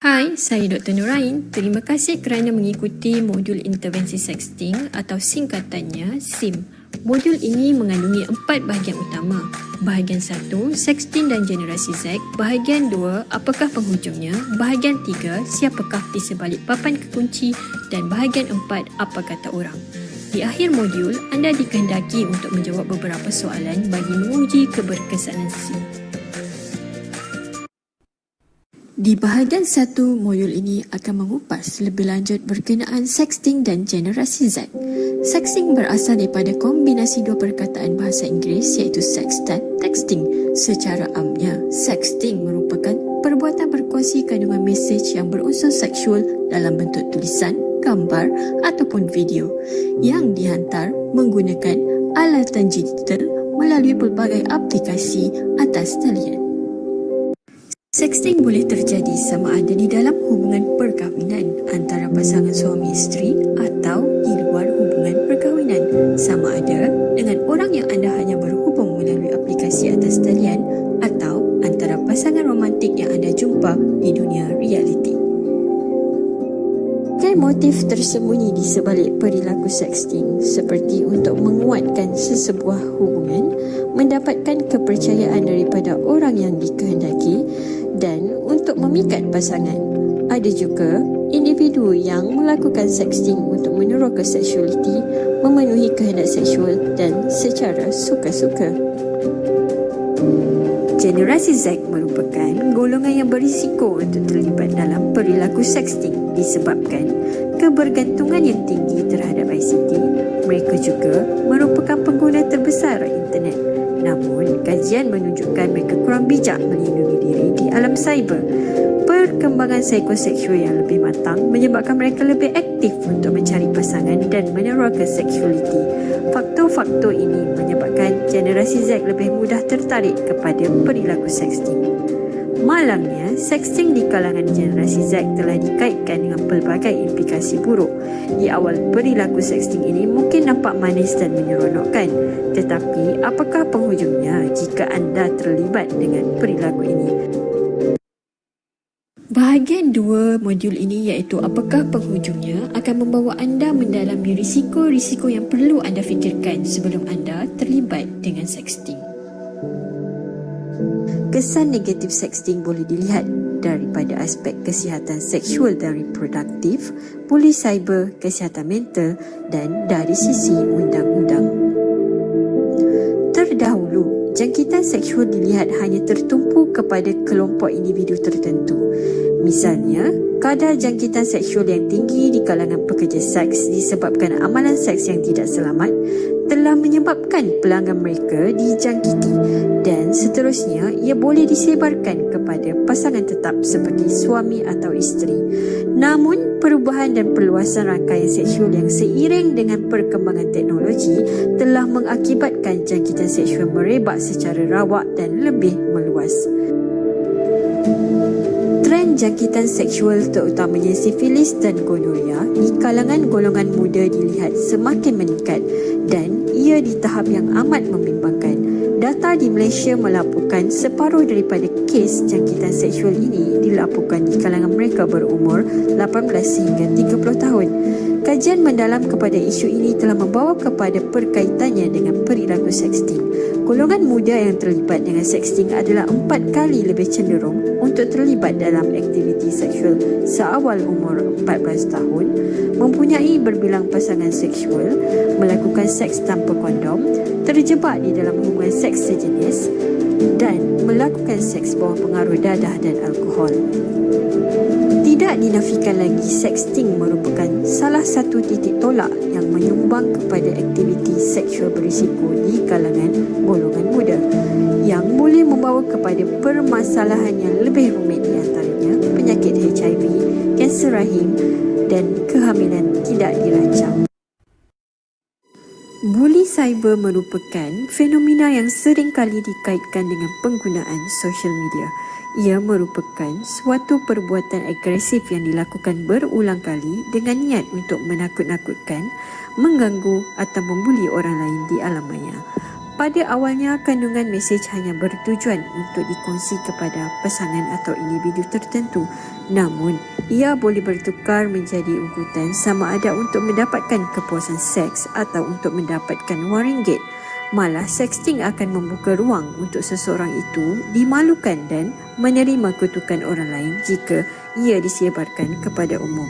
Hai, saya Dr. Nurain. Terima kasih kerana mengikuti modul intervensi sexting atau singkatannya SIM. Modul ini mengandungi 4 bahagian utama. Bahagian 1, sexting dan generasi Z. Bahagian 2, apakah penghujungnya? Bahagian 3, siapakah di sebalik papan kekunci? Dan bahagian 4, apa kata orang? Di akhir modul, anda dikehendaki untuk menjawab beberapa soalan bagi menguji keberkesanan SIM. Di bahagian 1, modul ini akan mengupas lebih lanjut berkenaan sexting dan generasi Z. Sexting berasal daripada kombinasi dua perkataan bahasa Inggeris iaitu sex dan texting. Secara amnya, sexting merupakan perbuatan berkongsi kandungan mesej yang berunsur seksual dalam bentuk tulisan, gambar ataupun video yang dihantar menggunakan alatan digital melalui pelbagai aplikasi atas talian. Sexting boleh terjadi sama ada di dalam hubungan perkahwinan antara pasangan suami isteri atau di luar hubungan perkahwinan, sama ada dengan orang yang anda hanya berhubung melalui aplikasi atas talian atau antara pasangan romantik yang anda jumpa di dunia realiti. Motif tersembunyi di sebalik perilaku sexting seperti untuk menguatkan sesebuah hubungan, mendapatkan kepercayaan daripada orang yang dikehendaki dan untuk memikat pasangan. Ada juga individu yang melakukan sexting untuk meneroka seksualiti, memenuhi kehendak seksual dan secara suka-suka. Generasi Z merupakan golongan yang berisiko untuk terlibat dalam perilaku sexting disebabkan kebergantungan yang tinggi terhadap ICT. Mereka juga merupakan pengguna terbesar internet. Namun, kajian menunjukkan mereka kurang bijak melindungi diri di alam cyber. Perkembangan psikoseksual yang lebih matang menyebabkan mereka lebih aktif untuk mencari pasangan dan meneroka seksualiti. Faktor-faktor ini menyebabkan generasi Z lebih mudah tertarik kepada perilaku sexting. Malangnya, sexting di kalangan generasi Z telah dikaitkan dengan pelbagai implikasi buruk. Di awal perilaku sexting ini mungkin nampak manis dan menyeronokkan, tetapi apakah penghujungnya jika anda terlibat dengan perilaku ini? Bahagian 2 modul ini iaitu apakah penghujungnya akan membawa anda mendalami risiko-risiko yang perlu anda fikirkan sebelum anda terlibat dengan sexting. Kesan negatif sexting boleh dilihat daripada aspek kesihatan seksual dan reproduktif, polis cyber, kesihatan mental dan dari sisi undang-undang. Terdahulu, jangkitan seksual dilihat hanya tertumpu kepada kelompok individu tertentu. Misalnya, kadar jangkitan seksual yang tinggi di kalangan pekerja seks disebabkan amalan seks yang tidak selamat telah menyebabkan pelanggan mereka dijangkiti dan seterusnya ia boleh disebarkan kepada pasangan tetap seperti suami atau isteri. Namun, perubahan dan perluasan rangkaian seksual yang seiring dengan perkembangan teknologi telah mengakibatkan jangkitan seksual merebak secara rawak dan lebih meluas. Trend jangkitan seksual terutamanya sifilis dan gonoria di kalangan golongan muda dilihat semakin meningkat dan ia di tahap yang amat membimbangkan. Data di Malaysia melaporkan separuh daripada kes jangkitan seksual ini dilaporkan di kalangan mereka berumur 18 hingga 30 tahun. Kajian mendalam kepada isu ini telah membawa kepada perkaitannya dengan perilaku sexting. Golongan muda yang terlibat dengan sexting adalah 4 kali lebih cenderung untuk terlibat dalam aktiviti seksual seawal umur 14 tahun, mempunyai berbilang pasangan seksual, melakukan seks tanpa kondom, terjebak di dalam hubungan seks sejenis dan melakukan seks bawah pengaruh dadah dan alkohol. Tidak dinafikan lagi, sexting merupakan salah satu titik tolak yang menyumbang kepada aktiviti seksual berisiko di kalangan golongan muda yang boleh membawa kepada permasalahan yang lebih rumit, di antaranya penyakit HIV, kanser rahim dan kehamilan tidak dirancang. Buli cyber merupakan fenomena yang sering kali dikaitkan dengan penggunaan sosial media. Ia merupakan suatu perbuatan agresif yang dilakukan berulang kali dengan niat untuk menakut-nakutkan, mengganggu atau membuli orang lain di alam maya. Pada awalnya, kandungan mesej hanya bertujuan untuk dikongsi kepada pasangan atau individu tertentu. Namun, ia boleh bertukar menjadi ugutan sama ada untuk mendapatkan kepuasan seks atau untuk mendapatkan wang ringgit. Malah, sexting akan membuka ruang untuk seseorang itu dimalukan dan menerima kutukan orang lain jika ia disebarkan kepada umum.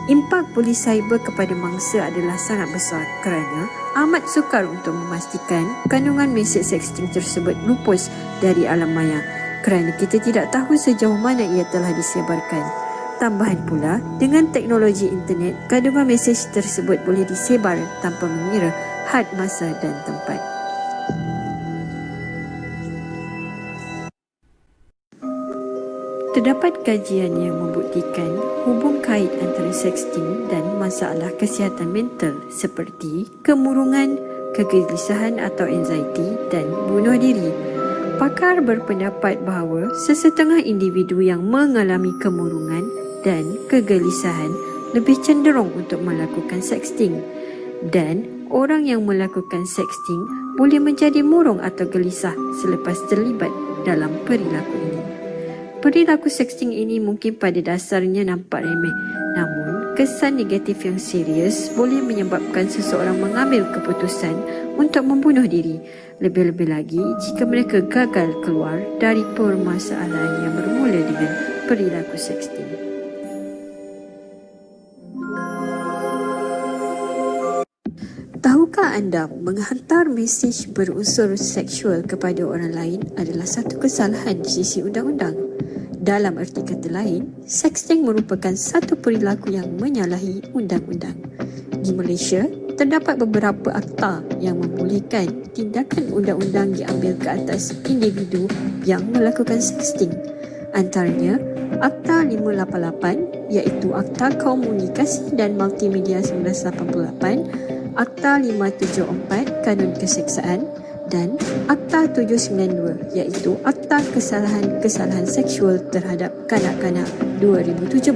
Impak polis cyber kepada mangsa adalah sangat besar kerana amat sukar untuk memastikan kandungan mesej sexting tersebut lupus dari alam maya kerana kita tidak tahu sejauh mana ia telah disebarkan. Tambahan pula, dengan teknologi internet, kandungan mesej tersebut boleh disebar tanpa mengira had masa dan tempat. Terdapat kajian yang membuktikan hubung kait antara sexting dan masalah kesihatan mental seperti kemurungan, kegelisahan atau anxiety dan bunuh diri. Pakar berpendapat bahawa sesetengah individu yang mengalami kemurungan dan kegelisahan lebih cenderung untuk melakukan sexting, dan orang yang melakukan sexting boleh menjadi murung atau gelisah selepas terlibat dalam perilaku ini. Perilaku sexting ini mungkin pada dasarnya nampak remeh, namun kesan negatif yang serius boleh menyebabkan seseorang mengambil keputusan untuk membunuh diri, lebih-lebih lagi jika mereka gagal keluar dari permasalahan yang bermula dengan perilaku sexting. Tahukah anda menghantar mesej berunsur seksual kepada orang lain adalah satu kesalahan di sisi undang-undang? Dalam erti kata lain, sexting merupakan satu perilaku yang menyalahi undang-undang. Di Malaysia, terdapat beberapa akta yang membolehkan tindakan undang-undang diambil ke atas individu yang melakukan sexting. Antaranya, Akta 588 iaitu Akta Komunikasi dan Multimedia 1988, Akta 574 Kanun Keseksaan dan Akta 792 iaitu Akta Kesalahan-Kesalahan Seksual Terhadap Kanak-Kanak 2017.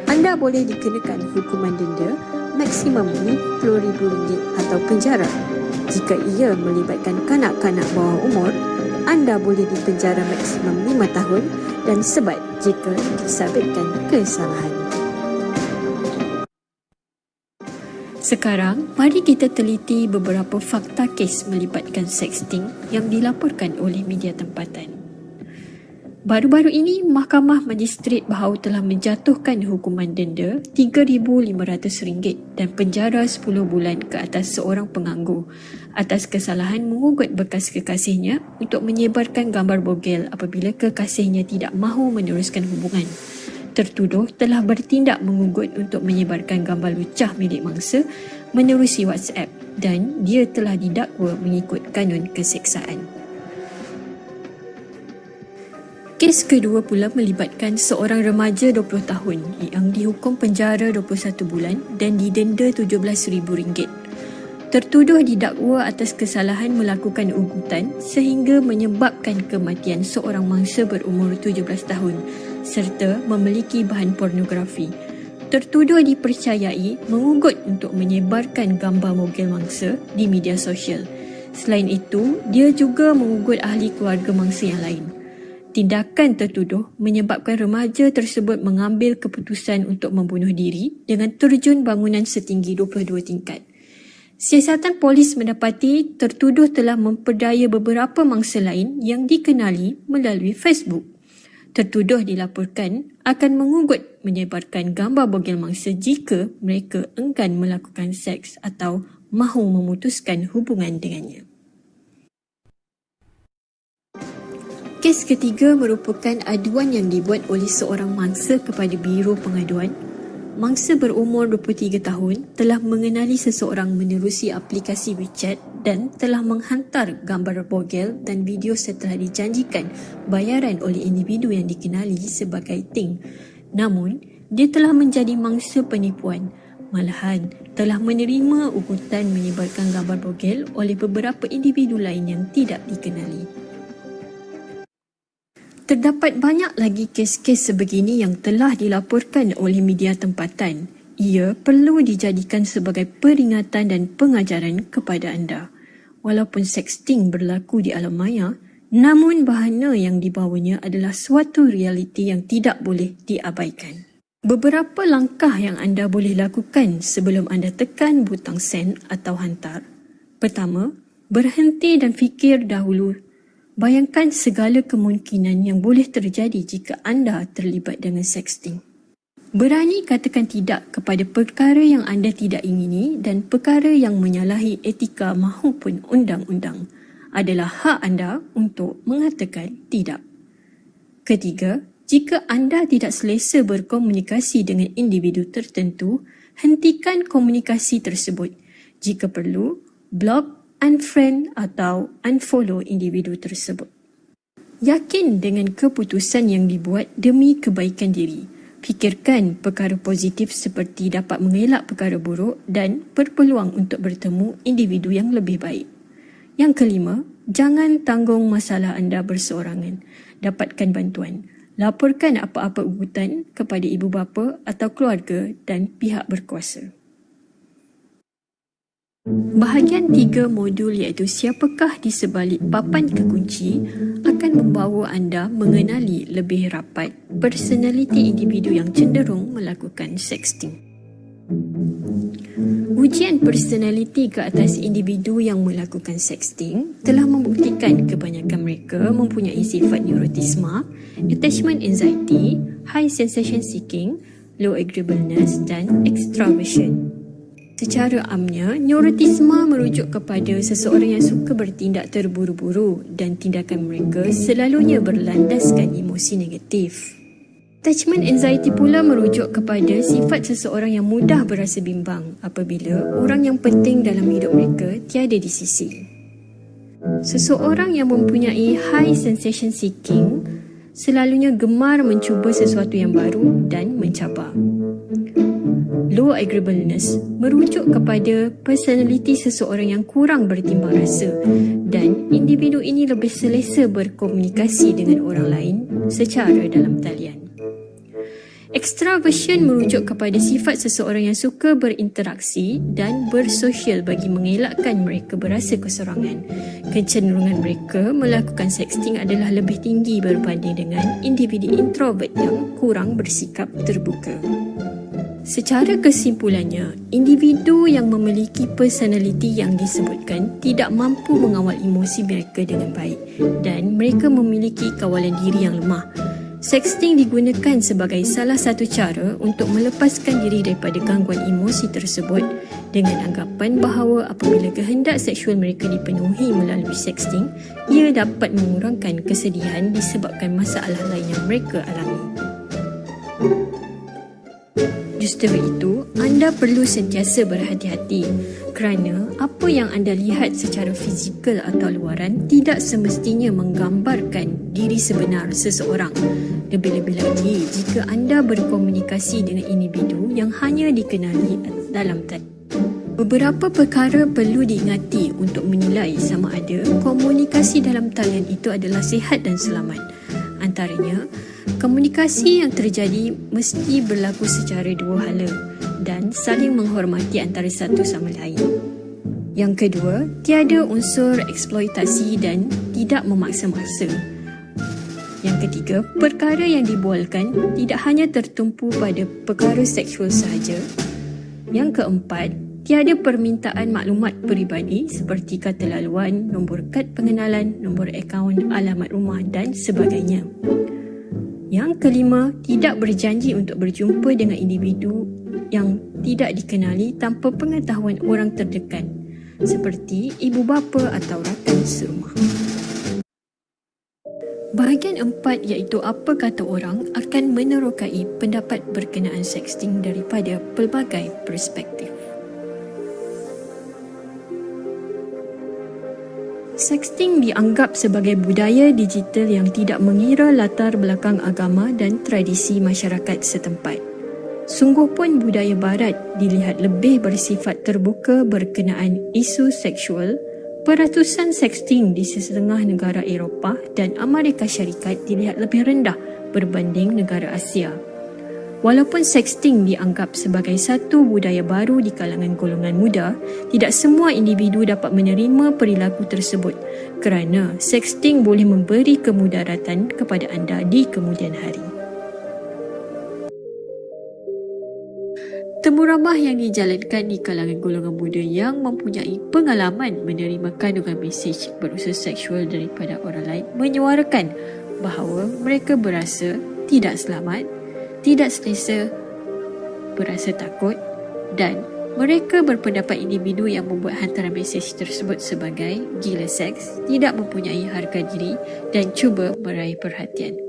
Anda boleh dikenakan hukuman denda maksimum RM50,000 atau penjara. Jika ia melibatkan kanak-kanak bawah umur, anda boleh dipenjara maksimum 5 tahun dan sebat jika disabitkan kesalahan. Sekarang, mari kita teliti beberapa fakta kes melibatkan sexting yang dilaporkan oleh media tempatan. Baru-baru ini, Mahkamah Magistrate Bahau telah menjatuhkan hukuman denda RM3,500 dan penjara 10 bulan ke atas seorang penganggur atas kesalahan mengugut bekas kekasihnya untuk menyebarkan gambar bogel apabila kekasihnya tidak mahu meneruskan hubungan. Tertuduh telah bertindak mengugut untuk menyebarkan gambar lucah milik mangsa menerusi WhatsApp dan dia telah didakwa mengikut kanun keseksaan. Kes kedua pula melibatkan seorang remaja 20 tahun yang dihukum penjara 21 bulan dan didenda RM17,000. Tertuduh didakwa atas kesalahan melakukan ugutan sehingga menyebabkan kematian seorang mangsa berumur 17 tahun serta memiliki bahan pornografi. Tertuduh dipercayai mengugut untuk menyebarkan gambar mogel mangsa di media sosial. Selain itu, dia juga mengugut ahli keluarga mangsa yang lain. Tindakan tertuduh menyebabkan remaja tersebut mengambil keputusan untuk membunuh diri dengan terjun bangunan setinggi 22 tingkat. Siasatan polis mendapati tertuduh telah memperdaya beberapa mangsa lain yang dikenali melalui Facebook. Tertuduh dilaporkan akan mengugut menyebarkan gambar bogel mangsa jika mereka enggan melakukan seks atau mahu memutuskan hubungan dengannya. Kes ketiga merupakan aduan yang dibuat oleh seorang mangsa kepada Biro Pengaduan. Mangsa berumur 23 tahun telah mengenali seseorang menerusi aplikasi WeChat dan telah menghantar gambar bogel dan video setelah dijanjikan bayaran oleh individu yang dikenali sebagai Ting. Namun, dia telah menjadi mangsa penipuan. Malahan, telah menerima ugutan menyebarkan gambar bogel oleh beberapa individu lain yang tidak dikenali. Terdapat banyak lagi kes-kes sebegini yang telah dilaporkan oleh media tempatan. Ia perlu dijadikan sebagai peringatan dan pengajaran kepada anda. Walaupun sexting berlaku di alam maya, namun bahana yang dibawanya adalah suatu realiti yang tidak boleh diabaikan. Beberapa langkah yang anda boleh lakukan sebelum anda tekan butang send atau hantar. Pertama, berhenti dan fikir dahulu. Bayangkan segala kemungkinan yang boleh terjadi jika anda terlibat dengan sexting. Berani katakan tidak kepada perkara yang anda tidak ingini dan perkara yang menyalahi etika mahupun undang-undang. Adalah hak anda untuk mengatakan tidak. Ketiga, jika anda tidak selesa berkomunikasi dengan individu tertentu, hentikan komunikasi tersebut. Jika perlu, block, unfriend atau unfollow individu tersebut. Yakin dengan keputusan yang dibuat demi kebaikan diri. Fikirkan perkara positif seperti dapat mengelak perkara buruk dan berpeluang untuk bertemu individu yang lebih baik. Yang kelima, jangan tanggung masalah anda berseorangan. Dapatkan bantuan. Laporkan apa-apa ugutan kepada ibu bapa atau keluarga dan pihak berkuasa. Bahagian 3 modul iaitu siapakah di sebalik papan kekunci akan membawa anda mengenali lebih rapat personaliti individu yang cenderung melakukan sexting. Ujian personaliti ke atas individu yang melakukan sexting telah membuktikan kebanyakan mereka mempunyai sifat neurotisma, attachment anxiety, high sensation seeking, low agreeableness dan extraversion. Secara amnya, neurotisma merujuk kepada seseorang yang suka bertindak terburu-buru dan tindakan mereka selalunya berlandaskan emosi negatif. Attachment anxiety pula merujuk kepada sifat seseorang yang mudah berasa bimbang apabila orang yang penting dalam hidup mereka tiada di sisi. Seseorang yang mempunyai high sensation seeking selalunya gemar mencuba sesuatu yang baru dan mencabar. Low agreeableness merujuk kepada personaliti seseorang yang kurang bertimbang rasa dan individu ini lebih selesa berkomunikasi dengan orang lain secara dalam talian. Extraversion merujuk kepada sifat seseorang yang suka berinteraksi dan bersosial bagi mengelakkan mereka berasa kesorangan. Kecenderungan mereka melakukan sexting adalah lebih tinggi berbanding dengan individu introvert yang kurang bersikap terbuka. Secara kesimpulannya, individu yang memiliki personaliti yang disebutkan tidak mampu mengawal emosi mereka dengan baik dan mereka memiliki kawalan diri yang lemah. Sexting digunakan sebagai salah satu cara untuk melepaskan diri daripada gangguan emosi tersebut dengan anggapan bahawa apabila kehendak seksual mereka dipenuhi melalui sexting, ia dapat mengurangkan kesedihan disebabkan masalah lain yang mereka alami. Justru itu, anda perlu sentiasa berhati-hati kerana apa yang anda lihat secara fizikal atau luaran tidak semestinya menggambarkan diri sebenar seseorang. Lebih-lebih lagi jika anda berkomunikasi dengan individu yang hanya dikenali dalam talian. Beberapa perkara perlu diingati untuk menilai sama ada komunikasi dalam talian itu adalah sihat dan selamat. Antaranya, komunikasi yang terjadi mesti berlaku secara dua hala dan saling menghormati antara satu sama lain. Yang kedua, tiada unsur eksploitasi dan tidak memaksa-maksa. Yang ketiga, perkara yang dibualkan tidak hanya tertumpu pada perkara seksual sahaja. Yang keempat, tiada permintaan maklumat peribadi seperti kata laluan, nombor kad pengenalan, nombor akaun, alamat rumah dan sebagainya. Yang kelima, tidak berjanji untuk berjumpa dengan individu yang tidak dikenali tanpa pengetahuan orang terdekat seperti ibu bapa atau rakan serumah. Bahagian 4 iaitu apa kata orang akan menerokai pendapat berkenaan sexting daripada pelbagai perspektif. Sexting dianggap sebagai budaya digital yang tidak mengira latar belakang agama dan tradisi masyarakat setempat. Sungguh pun budaya barat dilihat lebih bersifat terbuka berkenaan isu seksual. Peratusan sexting di setengah negara Eropah dan Amerika Syarikat dilihat lebih rendah berbanding negara Asia. Walaupun sexting dianggap sebagai satu budaya baru di kalangan golongan muda, tidak semua individu dapat menerima perilaku tersebut kerana sexting boleh memberi kemudaratan kepada anda di kemudian hari. Temu ramah yang dijalankan di kalangan golongan muda yang mempunyai pengalaman menerima kandungan mesej berunsur seksual daripada orang lain menyuarakan bahawa mereka berasa tidak selamat, tidak selesa, berasa takut dan mereka berpendapat individu yang membuat hantaran mesej tersebut sebagai gila seks, tidak mempunyai harga diri dan cuba meraih perhatian.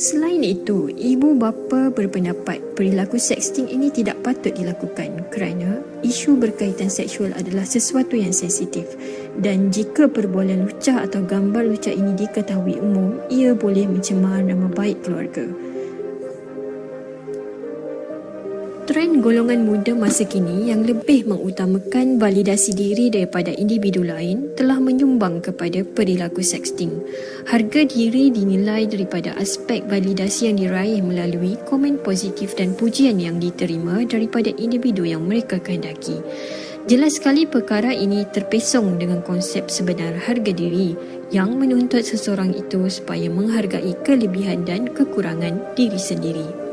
Selain itu, ibu bapa berpendapat perilaku sexting ini tidak patut dilakukan kerana isu berkaitan seksual adalah sesuatu yang sensitif dan jika perbualan lucah atau gambar lucah ini diketahui umum, ia boleh mencemar nama baik keluarga. Trend golongan muda masa kini yang lebih mengutamakan validasi diri daripada individu lain telah menyumbang kepada perilaku sexting. Harga diri dinilai daripada aspek validasi yang diraih melalui komen positif dan pujian yang diterima daripada individu yang mereka kehendaki. Jelas sekali perkara ini terpesong dengan konsep sebenar harga diri yang menuntut seseorang itu supaya menghargai kelebihan dan kekurangan diri sendiri.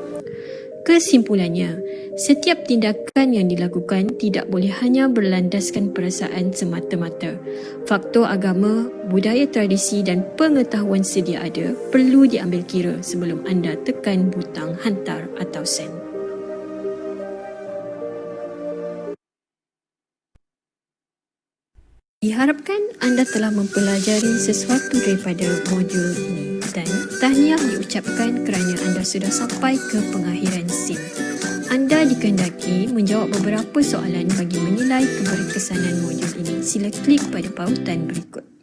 Kesimpulannya, setiap tindakan yang dilakukan tidak boleh hanya berlandaskan perasaan semata-mata. Faktor agama, budaya tradisi dan pengetahuan sedia ada perlu diambil kira sebelum anda tekan butang hantar atau send. Diharapkan anda telah mempelajari sesuatu daripada modul ini dan tahniah diucapkan kerana anda sudah sampai ke pengakhiran SIM. Anda dikehendaki menjawab beberapa soalan bagi menilai keberkesanan modul ini. Sila klik pada pautan berikut.